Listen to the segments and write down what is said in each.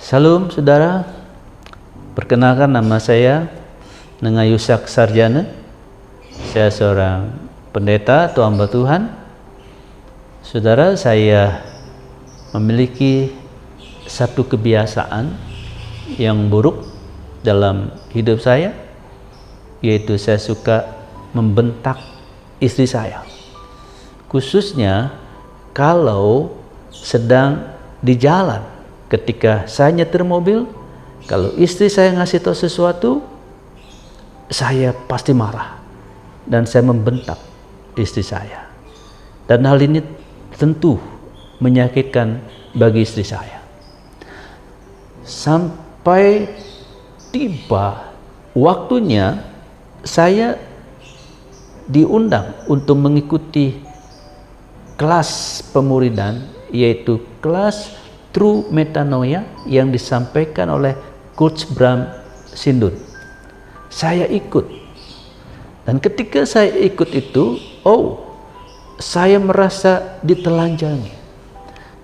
Salam saudara, perkenalkan nama saya Nengah Yusak Sarjana. Saya seorang pendeta atau hamba Tuhan. Saudara, saya memiliki satu kebiasaan yang buruk dalam hidup saya, yaitu saya suka membentak istri saya. Khususnya kalau sedang di jalan, ketika saya nyetir mobil, kalau istri saya ngasih tahu sesuatu, saya pasti marah dan saya membentak istri saya. Dan hal ini tentu menyakitkan bagi istri saya. Sampai tiba waktunya saya diundang untuk mengikuti kelas pemuridan, yaitu kelas True Metanoia yang disampaikan oleh Coach Bram Sindun. Saya ikut, dan ketika saya ikut itu, saya merasa ditelanjangi.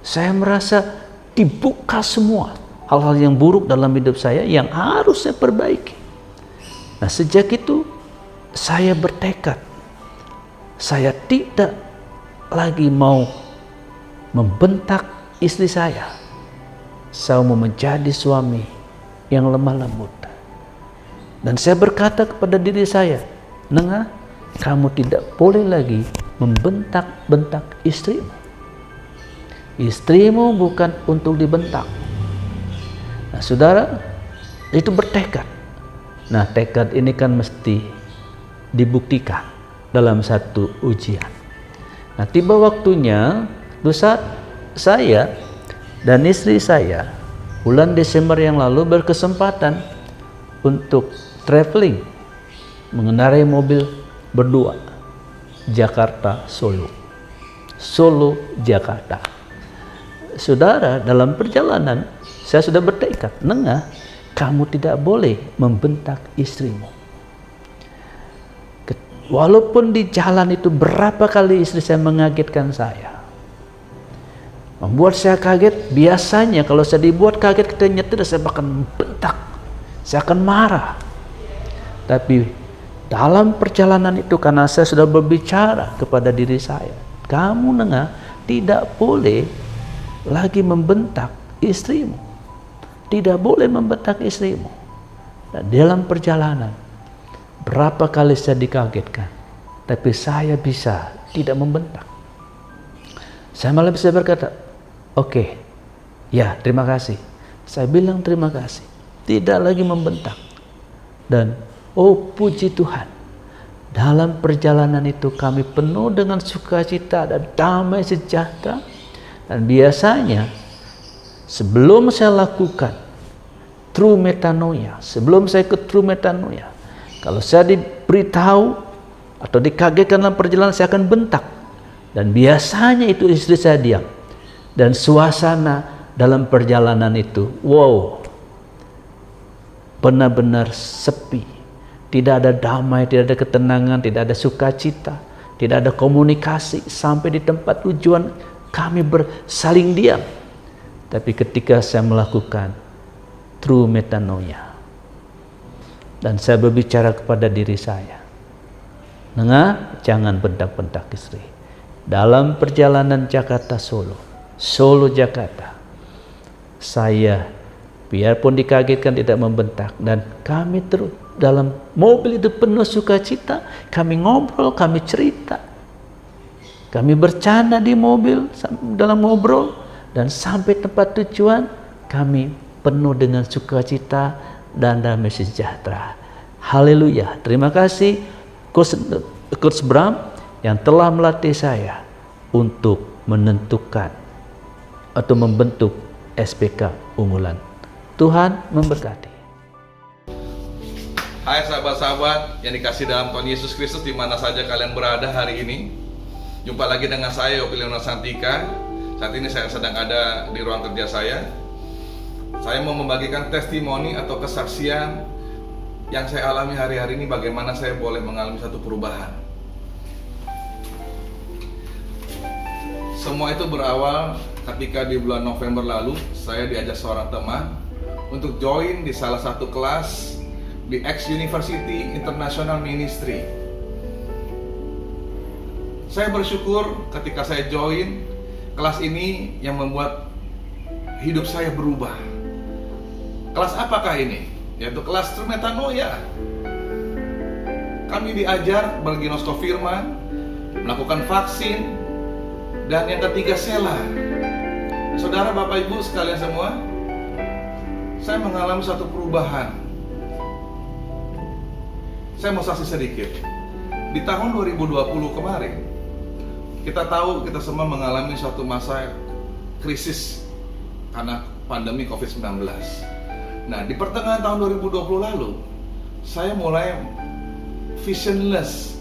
Saya merasa dibuka semua hal-hal yang buruk dalam hidup saya yang harus saya perbaiki. Nah, sejak itu saya bertekad, saya tidak lagi mau membentak istri saya. Saya mau menjadi suami yang lemah lembut. Dan saya berkata kepada diri saya, Nengah, kamu tidak boleh lagi membentak-bentak istrimu. Istrimu bukan untuk dibentak. Nah, saudara, itu bertekad. Nah, tekad ini kan mesti dibuktikan dalam satu ujian. Nah, tiba waktunya, saat saya dan istri saya bulan Desember yang lalu berkesempatan untuk traveling, mengendarai mobil berdua, Jakarta Solo, Solo Jakarta. Saudara, dalam perjalanan saya sudah bertekad, Nengah, kamu tidak boleh membentak istrimu. Walaupun di jalan itu berapa kali istri saya mengagetkan saya, membuat saya kaget. Biasanya kalau saya dibuat kaget ketika nyetir, saya akan bentak, saya akan marah. Tapi dalam perjalanan itu, karena saya sudah berbicara kepada diri saya, kamu, Nengah, tidak boleh lagi membentak istrimu, tidak boleh membentak istrimu. Dan dalam perjalanan berapa kali saya dikagetkan, tapi saya bisa tidak membentak. Saya malah bisa berkata, oke, ya terima kasih. Saya bilang terima kasih, tidak lagi membentak. Dan puji Tuhan, dalam perjalanan itu kami penuh dengan sukacita dan damai sejahtera. Dan biasanya sebelum saya lakukan True Metanoia, sebelum saya ikut True Metanoia, kalau saya diberitahu atau dikagetkan dalam perjalanan, saya akan bentak. Dan biasanya itu istri saya diam. Dan suasana dalam perjalanan itu, benar-benar sepi. Tidak ada damai, tidak ada ketenangan, tidak ada sukacita, tidak ada komunikasi. Sampai di tempat tujuan kami bersaling diam. Tapi ketika saya melakukan True Metanoia, dan saya berbicara kepada diri saya, Nengah, jangan bentak-bentak istri. Dalam perjalanan Jakarta Solo, Solo Jakarta, saya biarpun dikagetkan tidak membentak. Dan kami terus dalam mobil itu penuh sukacita. Kami ngobrol, kami cerita, kami bercanda di mobil dalam ngobrol. Dan sampai tempat tujuan kami penuh dengan sukacita dan damai sejahtera. Haleluya. Terima kasih Coach Bram yang telah melatih saya untuk menentukan atau membentuk SPK unggulan. Tuhan memberkati. Hai sahabat-sahabat yang dikasih dalam Tuhan Yesus Kristus, di mana saja kalian berada hari ini. Jumpa lagi dengan saya, Yopi Leonard Santika. Saat ini saya sedang ada di ruang kerja saya. Saya mau membagikan testimoni atau kesaksian yang saya alami hari-hari ini, bagaimana saya boleh mengalami satu perubahan. Semua itu berawal ketika di bulan November lalu saya diajak seorang teman untuk join di salah satu kelas di X University International Ministry. Saya bersyukur ketika saya join kelas ini yang membuat hidup saya berubah. Kelas apakah ini? Yaitu kelas metanoia. Kami diajar berginosko firman, melakukan vaksin, dan yang ketiga sela. Saudara, Bapak Ibu sekalian semua, saya mengalami satu perubahan. Saya mau saksi sedikit. Di tahun 2020 kemarin, kita tahu kita semua mengalami suatu masa krisis karena pandemi COVID-19. Nah, di pertengahan tahun 2020 lalu, saya mulai visionless,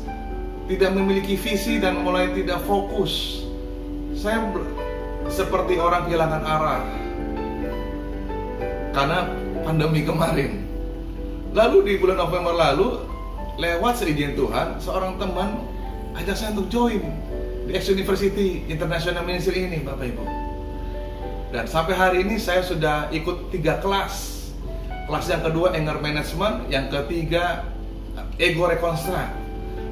tidak memiliki visi dan mulai tidak fokus. Saya seperti orang kehilangan arah karena pandemi kemarin. Lalu di bulan November lalu, lewat seizin Tuhan, seorang teman ajak saya untuk join di X University International Ministry ini, Bapak Ibu. Dan sampai hari ini saya sudah ikut 3 kelas. Kelas yang kedua anger management, yang ketiga ego reconstruct.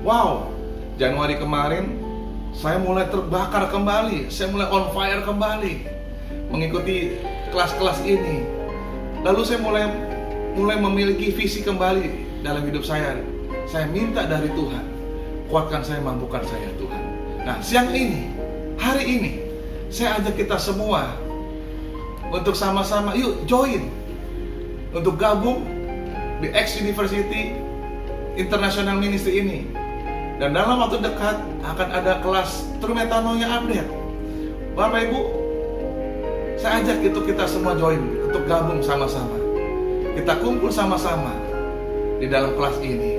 Wow, Januari kemarin saya mulai terbakar kembali, saya mulai on fire kembali mengikuti kelas-kelas ini. Lalu saya mulai memiliki visi kembali dalam hidup saya. Saya minta dari Tuhan, kuatkan saya, mampukan saya Tuhan. Nah, siang ini, hari ini, saya ajak kita semua untuk sama-sama yuk join, untuk gabung di X University International Ministry ini. Dan dalam waktu dekat akan ada kelas True Metanoia update. Bapak Ibu, saya ajak itu kita semua join untuk gabung sama-sama. Kita kumpul sama-sama di dalam kelas ini.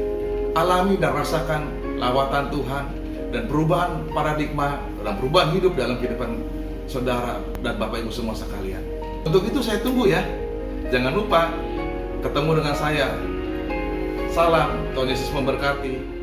Alami dan rasakan lawatan Tuhan dan perubahan paradigma dan perubahan hidup dalam kehidupan saudara dan Bapak Ibu semua sekalian. Untuk itu saya tunggu ya. Jangan lupa ketemu dengan saya. Salam, Tuhan Yesus memberkati.